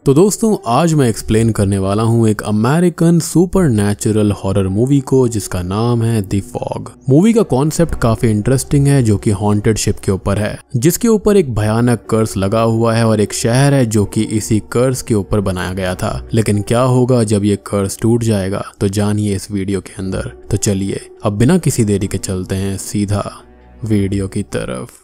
तो दोस्तों आज मैं एक्सप्लेन करने वाला हूँ एक अमेरिकन सुपरनैचुरल हॉरर मूवी को जिसका नाम है द फॉग। मूवी का कॉन्सेप्ट काफी इंटरेस्टिंग है जो कि हॉन्टेड शिप के ऊपर है जिसके ऊपर एक भयानक कर्स लगा हुआ है और एक शहर है जो कि इसी कर्स के ऊपर बनाया गया था। लेकिन क्या होगा जब ये कर्स टूट जाएगा तो जानिए इस वीडियो के अंदर। तो चलिए अब बिना किसी देरी के चलते हैं सीधा वीडियो की तरफ।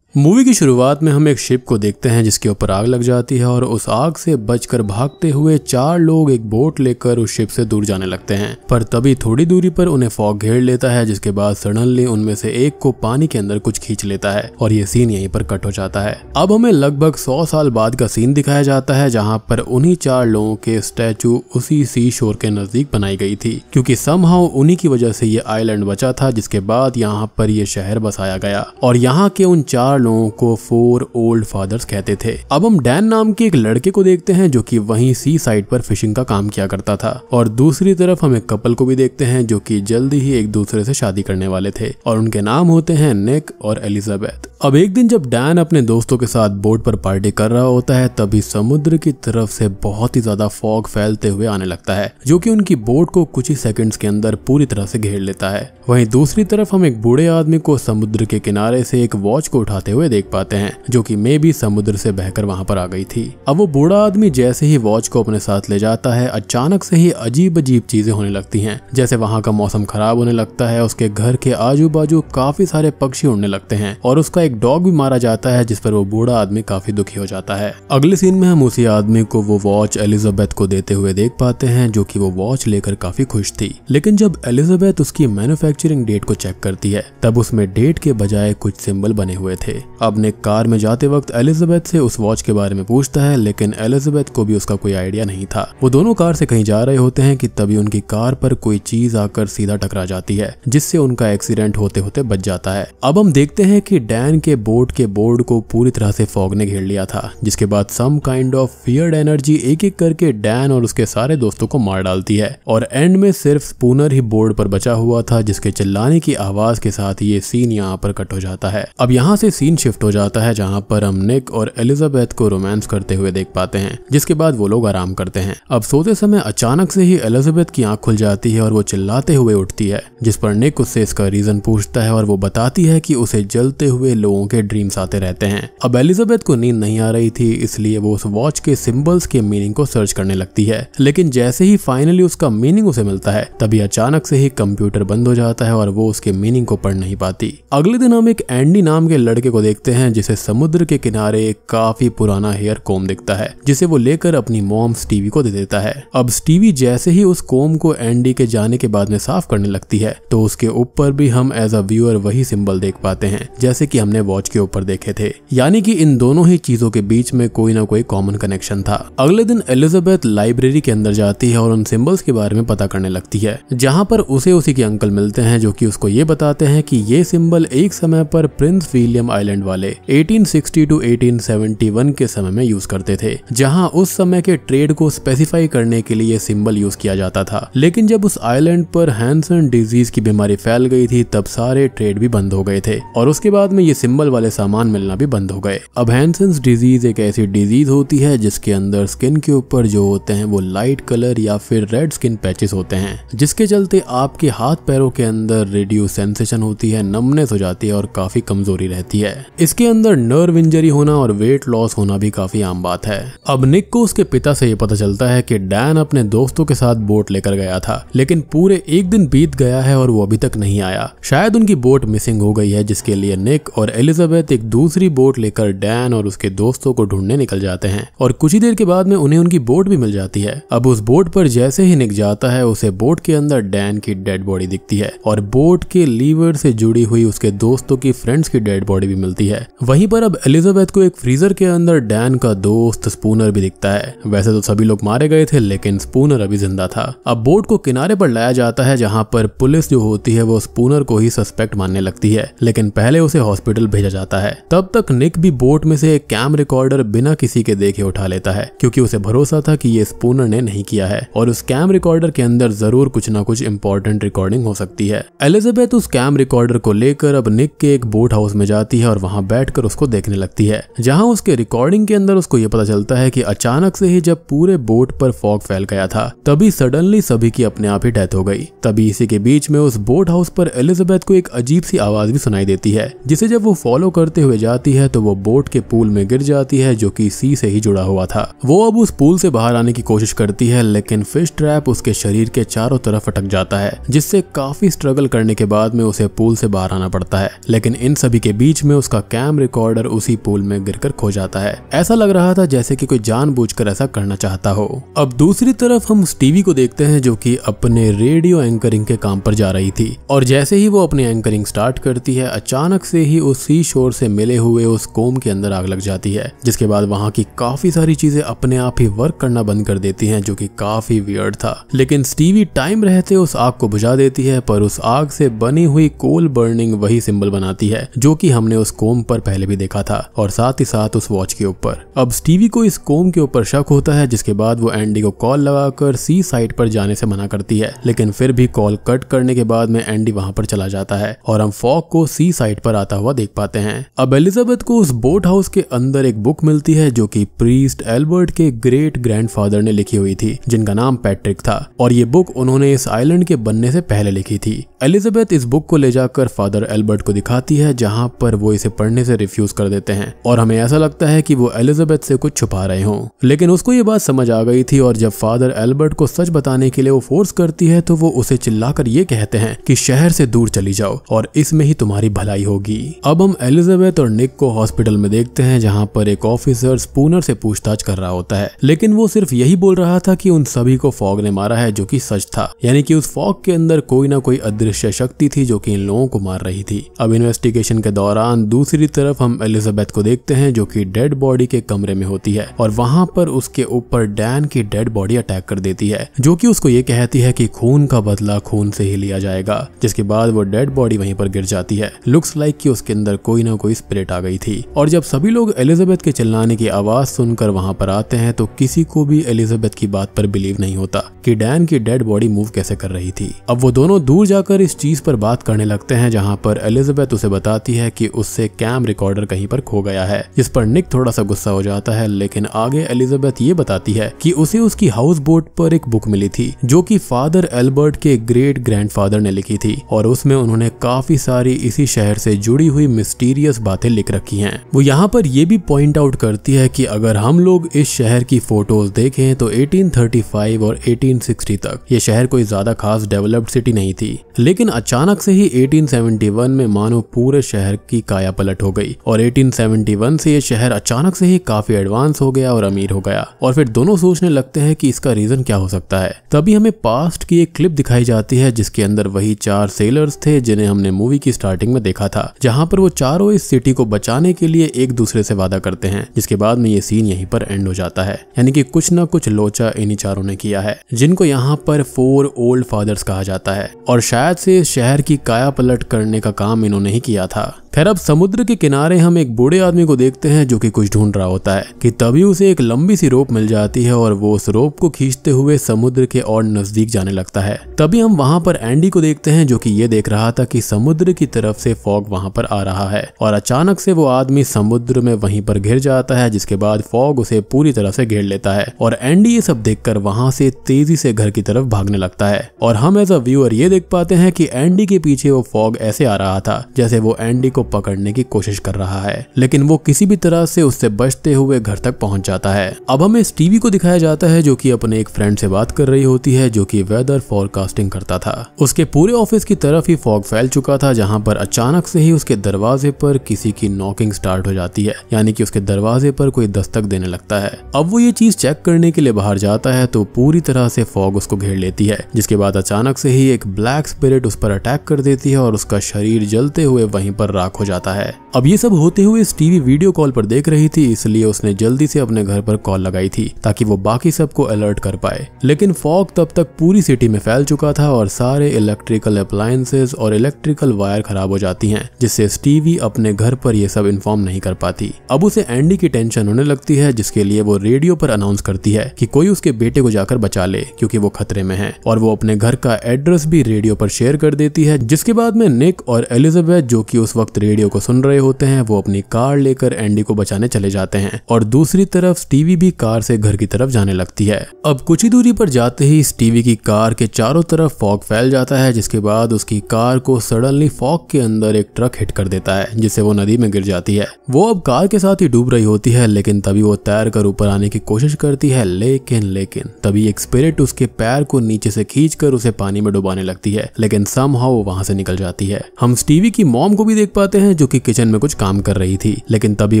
मूवी की शुरुआत में हम एक शिप को देखते हैं जिसके ऊपर आग लग जाती है और उस आग से बचकर भागते हुए 4 लोग एक बोट लेकर उस शिप से दूर जाने लगते हैं। पर तभी थोड़ी दूरी पर उन्हें फॉग घेर लेता है जिसके बाद सडनली उनमें से एक को पानी के अंदर कुछ खींच लेता है और ये सीन यहीं पर कट हो जाता है। अब हमें लगभग 100 साल बाद का सीन दिखाया जाता है जहाँ पर उन्हीं 4 लोगों के स्टैचू उसी सी शोर के नजदीक बनाई गई थी क्योंकि समहाउ उन्हीं की वजह से ये आइलैंड बचा था जिसके बाद यहाँ पर ये शहर बसाया गया और यहाँ के उन 4 लोगों को 4 ओल्ड फादर्स कहते थे। अब हम डैन नाम के एक लड़के को देखते हैं जो कि वहीं सी साइड पर फिशिंग का काम किया करता था और दूसरी तरफ हम एक कपल को भी देखते हैं जो कि जल्दी ही एक दूसरे से शादी करने वाले थे और उनके नाम होते हैं निक और एलिजाबेथ। अब एक दिन जब डैन अपने दोस्तों के साथ बोट पर पार्टी कर रहा होता है तभी समुद्र की तरफ से बहुत ही ज्यादा फॉग फैलते हुए आने लगता है जो कि उनकी बोट को कुछ ही सेकंड्स के अंदर पूरी तरह से घेर लेता है। वहीं दूसरी तरफ हम एक बूढ़े आदमी को समुद्र के किनारे से एक वॉच को उठाते हुए देख पाते हैं जो कि मे भी समुद्र से बहकर वहां पर आ गई थी। अब वो बूढ़ा आदमी जैसे ही वॉच को अपने साथ ले जाता है अचानक से ही अजीब अजीब चीजें होने लगती हैं। जैसे वहां का मौसम खराब होने लगता है, उसके घर के आजू बाजू काफी सारे पक्षी उड़ने लगते हैं और उसका एक डॉग भी मारा जाता है जिस पर वो बूढ़ा आदमी काफी दुखी हो जाता है। अगले सीन में हम उसी आदमी को वो वॉच एलिजाबेथ को देते हुए देख पाते हैं जो कि वो वॉच लेकर काफी खुश थी। लेकिन जब एलिजाबेथ उसकी मैन्युफैक्चरिंग डेट को चेक करती है तब उसमें डेट के बजाय कुछ सिंबल बने हुए थे। अब निक कार में जाते वक्त एलिजाबेथ से उस वॉच के बारे में पूछता है लेकिन एलिजाबेथ को भी उसका कोई आइडिया नहीं था। वो दोनों कार से कहीं जा रहे होते हैं कि तभी उनकी कार पर कोई चीज आकर सीधा टकरा जाती है जिससे उनका एक्सीडेंट होते होते बच जाता है। अब हम देखते हैं कि डैन के बोट के बोर्ड को पूरी तरह से फॉग ने घेर लिया था जिसके बाद some kind of feared energy एक एक करके डैन और उसके सारे दोस्तों को मार डालती है और एंड में सिर्फ स्पूनर ही बोर्ड पर बचा हुआ था जिसके चिल्लाने की आवाज के साथ ये सीन यहाँ पर कट हो जाता है। अब यहाँ से सीन शिफ्ट हो जाता है जहाँ पर हम निक और एलिजाबेथ को रोमांस करते हुए देख पाते हैं जिसके बाद वो लोग आराम करते हैं। अब सोते समय अचानक से ही एलिजाबेथ की आंख खुल जाती है और वो चिल्लाते हुए उठती है जिस पर निक उससे इसका रीजन पूछता है और वो बताती है कि उसे जलते हुए लोगों के ड्रीम्स आते रहते हैं। अब एलिजाबेथ को नींद नहीं आ रही थी इसलिए वो उस वॉच के सिंबल्स के मीनिंग को सर्च करने लगती है लेकिन जैसे ही फाइनली उसका मीनिंग उसे मिलता है तभी अचानक से ही कंप्यूटर बंद हो जाता है और वो उसके मीनिंग को पढ़ नहीं पाती। अगले दिन हम एक एंडी नाम के लड़के को देखते हैं जिसे समुद्र के किनारे एक काफी पुराना हेयर कोम दिखता है जिसे वो लेकर अपनी मॉम स्टीवी को दे देता है। अब स्टीवी जैसे ही उस कोम को एंडी के जाने के बाद में साफ करने लगती है तो उसके ऊपर भी हम एज अ व्यूअर वही सिंबल देख पाते हैं जैसे कि हमने वॉच के ऊपर देखे थे, यानी कि इन दोनों ही चीजों के बीच में कोई ना कोई कॉमन कनेक्शन था। अगले दिन एलिजाबेथ लाइब्रेरी के अंदर जाती है और उन सिंबल्स के बारे में पता करने लगती है जहां पर उसे उसी के अंकल मिलते हैं जो कि उसको ये बताते हैं कि ये सिंबल एक समय पर प्रिंस विलियम आइलैंड वाले 1860 टू 1871 के समय में यूज करते थे जहां उस समय के ट्रेड को स्पेसिफाई करने के लिए सिंबल यूज किया जाता था। लेकिन जब उस आइलैंड पर हैंसन डिजीज की बीमारी फैल गई थी तब सारे ट्रेड भी बंद हो गए थे और उसके बाद में ये सिंबल वाले सामान मिलना भी बंद हो गए। अब हैंसन्स डिजीज एक ऐसी डिजीज होती है जिसके अंदर स्किन के ऊपर जो होते हैं वो लाइट कलर या फिर रेड स्किन पैचेस होते हैं जिसके चलते आपके हाथ पैरों के अंदर रेडियो सेंसेशन होती है, नमनेस हो जाती है और काफी कमजोरी रहती है। इसके अंदर नर्व इंजरी होना और वेट लॉस होना भी काफी आम बात है। अब निक को उसके पिता से ये पता चलता है कि डैन अपने दोस्तों के साथ बोट लेकर गया था लेकिन पूरे एक दिन बीत गया है और वो अभी तक नहीं आया। शायद उनकी बोट मिसिंग हो गई है जिसके लिए निक और एलिजाबेथ एक दूसरी बोट लेकर डैन और उसके दोस्तों को ढूंढने निकल जाते हैं और कुछ ही देर के बाद में उन्हें उनकी बोट भी मिल जाती है। अब उस बोट पर जैसे ही निक जाता है उसे बोट के अंदर डैन की डेड बॉडी दिखती है और बोट के लीवर से जुड़ी हुई उसके दोस्तों की फ्रेंड्स की डेड बॉडी भी मिलती है। वहीं पर अब एलिजाबेथ को एक फ्रीजर के अंदर डैन का दोस्त स्पूनर भी दिखता है। वैसे तो सभी लोग मारे गए थे लेकिन स्पूनर अभी जिंदा था। अब बोट को किनारे पर लाया जाता है जहां पर पुलिस जो होती है वो स्पूनर को ही सस्पेक्ट मानने लगती है लेकिन पहले उसे हॉस्पिटल हॉस्पिटल भेजा जाता है। तब तक निक भी बोट में से एक कैम रिकॉर्डर बिना किसी के देखे उठा लेता है, क्योंकि उसे भरोसा था कि ये स्पूनर ने नहीं किया है और उस कैम रिकॉर्डर के अंदर जरूर कुछ ना कुछ इंपॉर्टेंट रिकॉर्डिंग हो सकती है। एलिजाबेथ उस कैम रिकॉर्डर को लेकर अब निक के एक बोट हाउस में जाती है और वहां बैठकर उसको देखने लगती है, जहां उसके रिकॉर्डिंग के अंदर उसको ये पता चलता है कि अचानक से ही जब पूरे बोट पर फॉग फैल गया था, तभी सडनली सभी की अपने आप ही डेथ हो गई। तभी इसी के बीच में उस बोट हाउस पर एलिजाबेथ को एक अजीब सी आवाज भी सुनाई देती है, जिसे जब वो फॉलो करते हुए जाती है तो वो बोट के पूल में गिर जाती है, जो कि सी से ही जुड़ा हुआ था। वो अब उस पूल से बाहर आने की कोशिश करती है, लेकिन फिश ट्रैप उसके शरीर के चारों तरफ अटक जाता है, जिससे काफी स्ट्रगल करने के बाद में उसे पूल से बाहर आना पड़ता है। लेकिन इन सभी के बीच में उसका कैम रिकॉर्डर उसी पूल में गिरकर खो जाता है। ऐसा लग रहा था जैसे कि कोई जानबूझकर ऐसा करना चाहता हो। अब दूसरी तरफ हम स्टीवी को देखते हैं, जो कि अपने रेडियो एंकरिंग के काम पर जा रही थी, और जैसे ही वो अपनी एंकरिंग स्टार्ट करती है, अचानक से ही उस सी शोर से मिले हुए उस कोम के अंदर आग लग जाती है, जिसके बाद वहां की काफी सारी चीजें अपने आप ही वर्क करना बंद कर देती हैं, जो कि काफी वियर्ड था। लेकिन स्टीवी टाइम रहते उस आग को बुझा देती है, पर उस आग से बनी हुई कोल बर्निंग वही सिंबल बनाती है जो कि हमने उस कोम पर पहले भी देखा था, और साथ ही साथ उस वॉच के ऊपर। अब स्टीवी को इस कोम के ऊपर शक होता है, जिसके बाद वो एंडी को कॉल लगाकर सी साइट पर जाने से मना करती है, लेकिन फिर भी कॉल कट करने के बाद में एंडी वहां पर चला जाता है और हम फॉग को सी साइट पर आता हुआ देख पाते हैं। अब एलिजाबेथ को उस बोट हाउस के अंदर एक बुक मिलती है, जो कि प्रीस्ट एल्बर्ट के ग्रेट ग्रैंडफादर ने लिखी हुई थी, जिनका नाम पैट्रिक था, और ये बुक उन्होंने इस आइलैंड के बनने से पहले लिखी थी। एलिजाबेथ इस बुक को ले जाकर फादर एल्बर्ट को दिखाती है, जहां पर वो इसे पढ़ने से रिफ्यूज कर देते हैं, और हमें ऐसा लगता है कि वो एलिजाबेथ से कुछ छुपा रहे हों। लेकिन उसको ये बात समझ आ गई थी, और जब फादर एल्बर्ट को सच बताने के लिए वो फोर्स करती है, तो वो उसे चिल्लाकर ये कहते हैं कि शहर से दूर चली जाओ और इसमें ही तुम्हारी भलाई होगी। अब हम एलिजाबेथ और निक को हॉस्पिटल में देखते हैं, जहां पर एक ऑफिसर स्पूनर से पूछताछ कर रहा होता है, लेकिन वो सिर्फ यही बोल रहा था कि उन सभी को फॉग ने मारा है, जो कि सच था। यानी कि उस फॉग के अंदर कोई ना कोई अदृश्य शक्ति थी जो कि इन लोगों को मार रही थी। अब इन्वेस्टिगेशन के दौरान दूसरी तरफ हम एलिजाबेथ को देखते हैं, जो कि डेड बॉडी के कमरे में होती है, और वहां पर उसके ऊपर डैन की डेड बॉडी अटैक कर देती है, जो कि उसको ये कहती है कि खून का बदला खून से ही लिया जाएगा। जिसके बाद वो डेड बॉडी वहीं पर गिर जाती है। लुक्स लाइक कि उसके अंदर कोई ना कोई स्पिरिट आ गई थी। और जब सभी लोग एलिजाबेथ के चिल्लाने की आवाज सुनकर वहां पर आते हैं, तो किसी को भी एलिजाबेथ की बात पर बिलीव नहीं होता कि डैन की डेड बॉडी मूव कैसे कर रही थी। अब वो दोनों दूर जाकर इस चीज पर बात करने लगते हैं, जहां पर एलिजाबेथ उसे बताती है कि उससे कैम रिकॉर्डर कहीं पर खो गया है, जिस पर निक थोड़ा सा गुस्सा हो जाता है। लेकिन आगे एलिजाबेथ ये बताती है कि उसे उसकी हाउस बोट पर एक बुक मिली थी, जो कि फादर एल्बर्ट के ग्रेट ग्रैंडफादर ने लिखी थी, और उसमें उन्होंने काफी सारी इसी शहर से जुड़ी हुई मिस्टीरियस बातें लिख रखी हैं। वो यहाँ पर ये भी पॉइंट आउट करती है कि अगर हम लोग इस शहर की फोटोज देखें तो 1835 और 1860 तक ये शहर कोई ज्यादा खास डेवलप्ड सिटी नहीं थी, लेकिन अचानक से ही 1871 में मानो पूरे शहर की काया पलट हो गई, और 1871 से ये शहर अचानक से ही काफी एडवांस हो गया और अमीर हो गया। और फिर दोनों सोचने लगते हैं कि इसका रीजन क्या हो सकता है। तभी हमें पास्ट की एक क्लिप दिखाई जाती है, जिसके अंदर वही 4 सेलर्स थे जिन्हें हमने मूवी की स्टार्टिंग में देखा था, जहां पर वो चारों इस सिटी को बचाने के लिए एक दूसरे से वादा करते हैं। जिसके बाद में ये सीन यहीं पर एंड हो जाता है। यानी कि कुछ ना कुछ लोचा इन्हीं चारों ने किया है, जिनको यहाँ पर 4 ओल्ड फादर्स कहा जाता है, और शायद से इस शहर की काया पलट करने का काम इन्होंने ही किया था। खैर, अब समुद्र के किनारे हम एक बूढ़े आदमी को देखते हैं, जो कि कुछ ढूंढ रहा होता है कि तभी उसे एक लंबी सी रोप मिल जाती है, और वो उस रोप को खींचते हुए समुद्र के और नजदीक जाने लगता है। तभी हम वहां पर एंडी को देखते हैं, जो कि ये देख रहा था कि समुद्र की तरफ से फॉग वहां पर आ रहा है, और अचानक से वो आदमी समुद्र में वहीं पर घिर जाता है, जिसके बाद फॉग उसे पूरी तरह से घेर लेता है, और एंडी ये सब देखकर वहां से तेजी से घर की तरफ भागने लगता है। और हम एज अ व्यूअर ये देख पाते हैं कि एंडी के पीछे वो फॉग ऐसे आ रहा था जैसे वो एंडी को पकड़ने की कोशिश कर रहा है, लेकिन वो किसी भी तरह से उससे बचते हुए घर तक पहुंच जाता है। अब हमें स्टीवी को दिखाया जाता है, जो कि अपने एक फ्रेंड से बात कर रही होती है, जो कि वेदर फोरकास्टिंग करता था। उसके पूरे ऑफिस की तरफ ही फॉग फैल चुका था, जहां पर अचानक से ही उसके दरवाजे पर किसी की नॉकिंग स्टार्ट हो जाती है, यानी कि उसके दरवाजे पर कोई दस्तक देने लगता है। अब वो ये चीज चेक करने के लिए बाहर जाता है, तो पूरी तरह से फॉग उसको घेर लेती है, जिसके बाद अचानक से ही एक ब्लैक स्पिरिट उस पर अटैक कर देती है, और उसका शरीर जलते हुए वहीं पर राख शक हो जाता है। अब ये सब होते हुए स्टीवी वीडियो कॉल पर देख रही थी, इसलिए उसने जल्दी से अपने घर पर कॉल लगाई थी ताकि वो बाकी सबको अलर्ट कर पाए। लेकिन फॉग तब तक पूरी सिटी में फैल चुका था और सारे इलेक्ट्रिकल अप्लायंसेस और इलेक्ट्रिकल वायर खराब हो जाती हैं, जिससे स्टीवी अपने घर पर ये सब इन्फॉर्म नहीं कर पाती। अब उसे एंडी की टेंशन होने लगती है, जिसके लिए वो रेडियो पर अनाउंस करती है कि कोई उसके बेटे को जाकर बचा ले क्योंकि वो खतरे में है, और वो अपने घर का एड्रेस भी रेडियो पर शेयर कर देती है। जिसके बाद में निक और एलिजाबेथ, जो कि उस वक्त रेडियो को सुन रहे होते हैं, वो अपनी कार लेकर एंडी को बचाने चले जाते हैं और दूसरी तरफ स्टीवी भी कार से घर की तरफ जाने लगती है। अब कुछ ही दूरी पर जाते ही स्टीवी की कार के चारों तरफ फॉग फैल जाता है, जिसके बाद उसकी कार को सडनली फॉग के अंदर एक ट्रक हिट कर देता है, जिससे वो नदी में गिर जाती है। वो अब कार के साथ ही डूब रही होती है, लेकिन तभी वो तैर कर ऊपर आने की कोशिश करती है, लेकिन तभी एक स्पिरिट उसके पैर को नीचे से खींचकर उसे पानी में डुबाने लगती है, लेकिन समहाउ वो वहां से निकल जाती है। हम स्टीवी की मॉम को भी देख पाते हैं, जो कि किचन में कुछ काम कर रही थी, लेकिन तभी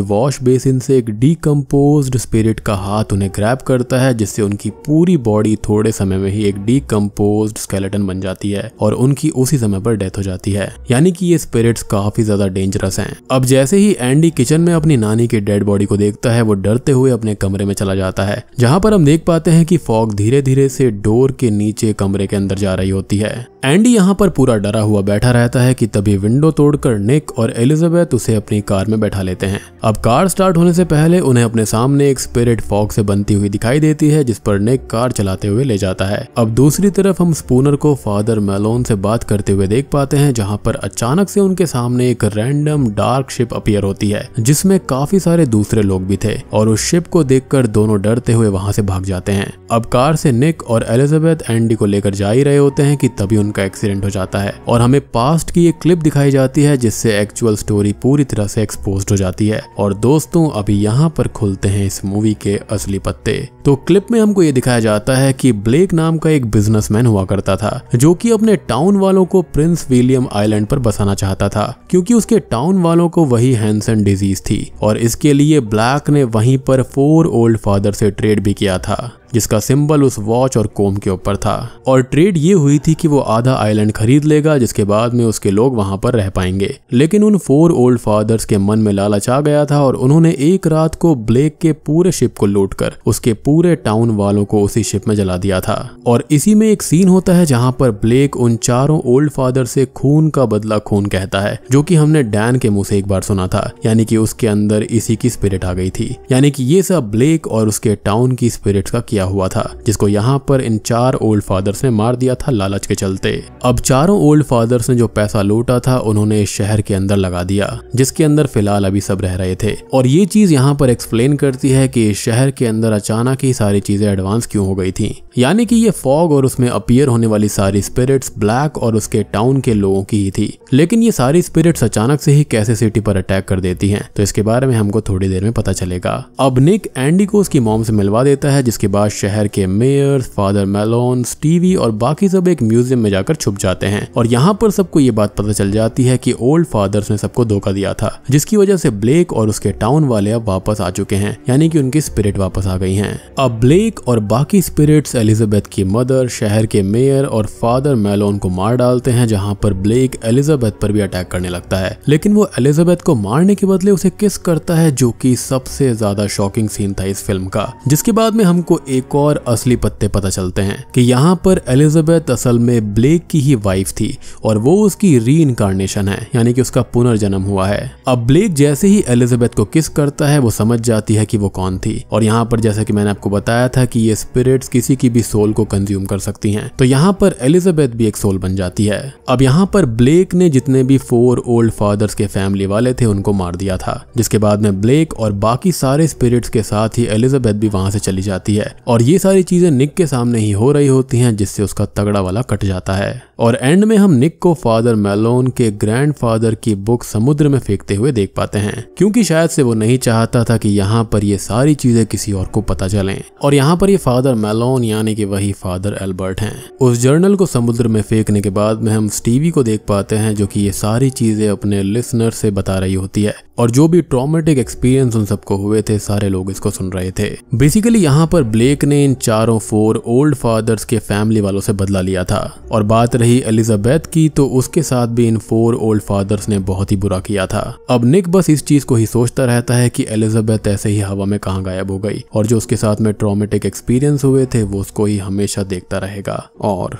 वॉश बेसिन से एक डीकंपोज्ड स्पिरिट का हाथ उन्हें ग्रैब करता है, जिससे उनकी पूरी बॉडी थोड़े समय में ही एक डीकंपोज्ड स्केलेटन बन जाती है और उनकी उसी समय पर डेथ हो जाती है। यानी कि ये स्पिरिट्स काफी ज्यादा डेंजरस हैं। अब जैसे ही एंडी किचन में अपनी नानी की डेड बॉडी को देखता है, वो डरते हुए अपने कमरे में चला जाता है, जहां पर हम देख पाते हैं कि फॉग धीरे धीरे से डोर के नीचे कमरे के अंदर जा रही होती है। एंडी यहाँ पर पूरा डरा हुआ बैठा रहता है कि तभी विंडो तोड़कर निक और एलिजाबेथ उसे अपनी कार में बैठा लेते हैं। अब कार स्टार्ट होने से पहले उन्हें अपने सामने एक स्पिरिट फॉग से बनती हुई दिखाई देती है, जिस पर निक कार चलाते हुए ले जाता है। अब दूसरी तरफ हम स्पूनर को फादर मेलोन से बात करते हुए देख पाते हैं, जहाँ पर अचानक से उनके सामने एक रैंडम डार्क शिप अपीयर होती है, जिसमें काफी सारे दूसरे लोग भी थे, और उस शिप को देखकर दोनों डरते हुए वहां से भाग जाते हैं। अब कार से निक और एलिजाबेथ एंडी को लेकर जा ही रहे होते हैं कि तभी उनका एक्सीडेंट हो जाता है और हमें पास्ट की एक क्लिप दिखाई जाती है, जिससे एक्चुअल स्टोरी पूरी तरह से एक्सपोज्ड हो जाती है। और दोस्तों, अभी यहाँ पर खुलते हैं इस मूवी के असली पत्ते। तो क्लिप में हमको ये दिखाया जाता है कि ब्लेक नाम का एक बिजनेसमैन हुआ करता था, जो कि अपने टाउन वालों को प्रिंस विलियम आइलैंड पर बसाना चाहता था, क्योंकि उसके टाउन वालों को वही हैंसन डिजीज थी, और इसके लिए ब्लैक ने वहीं पर 4 ओल्ड फादर से ट्रेड भी किया था, जिसका सिंबल उस वॉच और कोम के ऊपर था। और ट्रेड ये हुई थी कि वो आधा आइलैंड खरीद लेगा, जिसके बाद में उसके लोग वहां पर रह पाएंगे। लेकिन उन 4 ओल्ड फादर्स के मन में लालच आ गया था और उन्होंने एक रात को ब्लेक के पूरे शिप को लूटकर उसके पूरे टाउन वालों को उसी शिप में जला दिया था। और इसी में एक सीन होता है जहां पर ब्लेक उन चारों ओल्ड फादर से खून का बदला खून कहता है, जो कि हमने डैन के मुंह से एक बार सुना था, यानी कि उसके अंदर इसी की स्पिरिट आ गई थी। यानी कि ये सब ब्लेक और उसके टाउन की स्पिरिट्स का किया हुआ था, जिसको यहाँ पर इन 4 ओल्ड फादर्स ने मार दिया था लालच के चलते। अब चारों ओल्ड फादर्स ने जो पैसा लूटा था उन्होंने इस शहर के अंदर लगा दिया, जिसके अंदर फिलहाल अभी सब रह रहे थे। और ये चीज यहाँ पर एक्सप्लेन करती है कि इस शहर के अंदर अचानक ही सारी चीजें एडवांस क्यों हो गई थी। यानी कि ये फॉग और उसमें अपीयर होने वाली सारी स्पिरिट्स ब्लैक और उसके टाउन के लोगों की ही थी। लेकिन ये सारी स्पिरिट्स अचानक से ही कैसे सिटी पर अटैक कर देती हैं, तो इसके बारे में हमको थोड़ी देर में पता चलेगा। अब निक एंडी को उसकी मॉम से मिलवा देता है, जिसके बाद शहर के मेयर, फादर मेलोन, स्टीवी और बाकी सब एक म्यूजियम में जाकर छुप जाते हैं। और यहाँ पर सबको ये बात पता चल जाती है कि ओल्ड फादर्स ने सबको धोखा दिया था, जिसकी वजह से ब्लेक और उसके टाउन वाले अब वापस आ चुके हैं, यानी कि उनकी स्पिरिट वापस आ गई हैं। अब ब्लेक और बाकी स्पिरिट्स एलिजाबेथ की मदर, शहर के मेयर और फादर मेलोन को मार डालते हैं, जहाँ पर ब्लेक एलिजाबेथ पर भी अटैक करने लगता है। लेकिन वो एलिजाबेथ को मारने के बदले उसे किस करता है, जो कि सबसे ज्यादा शॉकिंग सीन था इस फिल्म का। जिसके बाद में हमको एक और असली पत्ते पता चलते हैं कि यहाँ पर एलिजाबेथ असल में ब्लेक की ही वाइफ थी और वो उसकी रीइंकार्नेशन है, यानी कि उसका पुनर्जन्म हुआ है। अब ब्लेक जैसे ही एलिजाबेथ को किस करता है, वो समझ जाती है कि वो कौन थी। और यहाँ पर जैसे कि मैंने आपको बताया था कि ये स्पिरिट्स किसी की भी सोल को कंज्यूम कर सकती हैं, तो यहाँ पर एलिजाबेथ भी एक सोल बन जाती है। अब यहाँ पर ब्लेक ने जितने भी 4 ओल्ड फादर्स के फैमिली वाले थे उनको मार दिया था, जिसके बाद में ब्लेक और बाकी सारे स्पिरिट्स के साथ ही एलिजाबेथ भी वहां से चली जाती है। और ये सारी चीजें निक के सामने ही हो रही होती हैं, जिससे उसका तगड़ा वाला कट जाता है। और एंड में हम निक को फादर मेलोन के ग्रैंडफादर की बुक समुद्र में फेंकते हुए देख पाते हैं, क्योंकि शायद से वो नहीं चाहता था कि यहाँ पर ये सारी चीजें किसी और को पता चलें। में। और यहाँ पर ये फादर मैलोन यानी कि वही फादर एल्बर्ट हैं। उस जर्नल को समुद्र में फेंकने के बाद में हम स्टीवी को देख पाते हैं जो कि ये सारी चीजें अपने लिसनर से बता रही होती है, और जो भी ट्रॉमेटिक एक्सपीरियंस उन सबको हुए थे सारे लोग इसको सुन रहे थे। बेसिकली यहाँ पर ब्लेक ने इन चारों 4 ओल्ड फादर्स के फैमिली वालों से बदला लिया था। और बात रही एलिजाबेथ की, तो उसके साथ भी इन 4 ओल्ड फादर्स ने बहुत ही बुरा किया था। अब निक बस इस चीज को ही सोचता रहता है कि एलिजाबेथ ऐसे ही हवा में कहाँ गायब हो गई, और जो उसके साथ में ट्रॉमेटिक एक्सपीरियंस हुए थे वो उसको ही हमेशा देखता रहेगा। और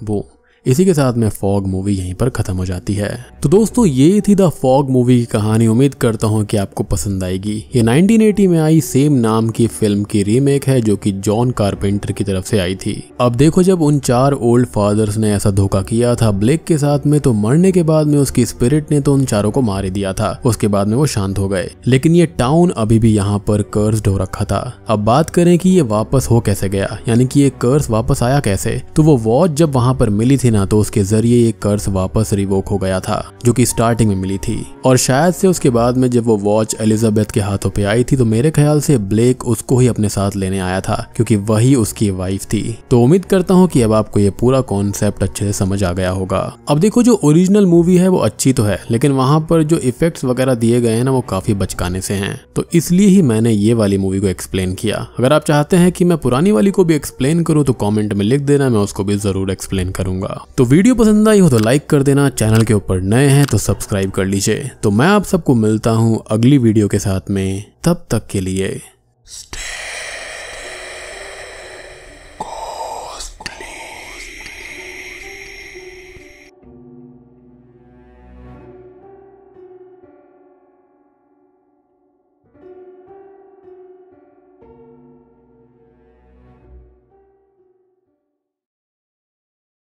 वो इसी के साथ में फॉग मूवी यहीं पर खत्म हो जाती है। तो दोस्तों ये थी द फॉग मूवी की कहानी। उम्मीद करता हूँ कि आपको पसंद आएगी। ये 1980 में आई सेम नाम की फिल्म की रीमेक है जो कि जॉन कारपेंटर की तरफ से आई थी। अब देखो, जब उन 4 ओल्ड फादर्स ने ऐसा धोखा किया था ब्लेक के साथ में, तो मरने के बाद में उसकी स्पिरिट ने तो उन चारों को मार ही दिया था। उसके बाद में वो शांत हो गए, लेकिन ये टाउन अभी भी यहाँ पर कर्स्ड हो रखा था। अब बात करें कि ये वापस हो कैसे गया, यानी कि ये कर्स वापस आया कैसे, तो वो वॉच जब वहां पर मिली थी ना, तो उसके जरिए ये कर्स वापस रिवोक हो गया था जो कि स्टार्टिंग में मिली थी। और शायद से उसके बाद में जब वो वॉच एलिजाबेथ के हाथों पे आई थी, तो मेरे ख्याल से ब्लेक उसको ही अपने साथ लेने आया था क्योंकि वही उसकी वाइफ थी। तो उम्मीद करता हूँ कि अब आपको ये पूरा कॉन्सेप्ट अच्छे से समझ आ गया होगा। अब देखो, जो ओरिजिनल मूवी है वो अच्छी तो है, लेकिन वहां पर जो इफेक्ट्स वगैरह दिए गए हैं ना, वो काफी बचकाने से हैं। तो इसलिए ही मैंने ये वाली मूवी को एक्सप्लेन किया। अगर आप चाहते हैं कि मैं पुरानी वाली को भी एक्सप्लेन करूँ तो कॉमेंट में लिख देना, मैं उसको भी जरूर एक्सप्लेन करूंगा। तो वीडियो पसंद आई हो तो लाइक कर देना, चैनल के ऊपर नए हैं तो सब्सक्राइब कर लीजिए। तो मैं आप सबको मिलता हूं अगली वीडियो के साथ में, तब तक के लिए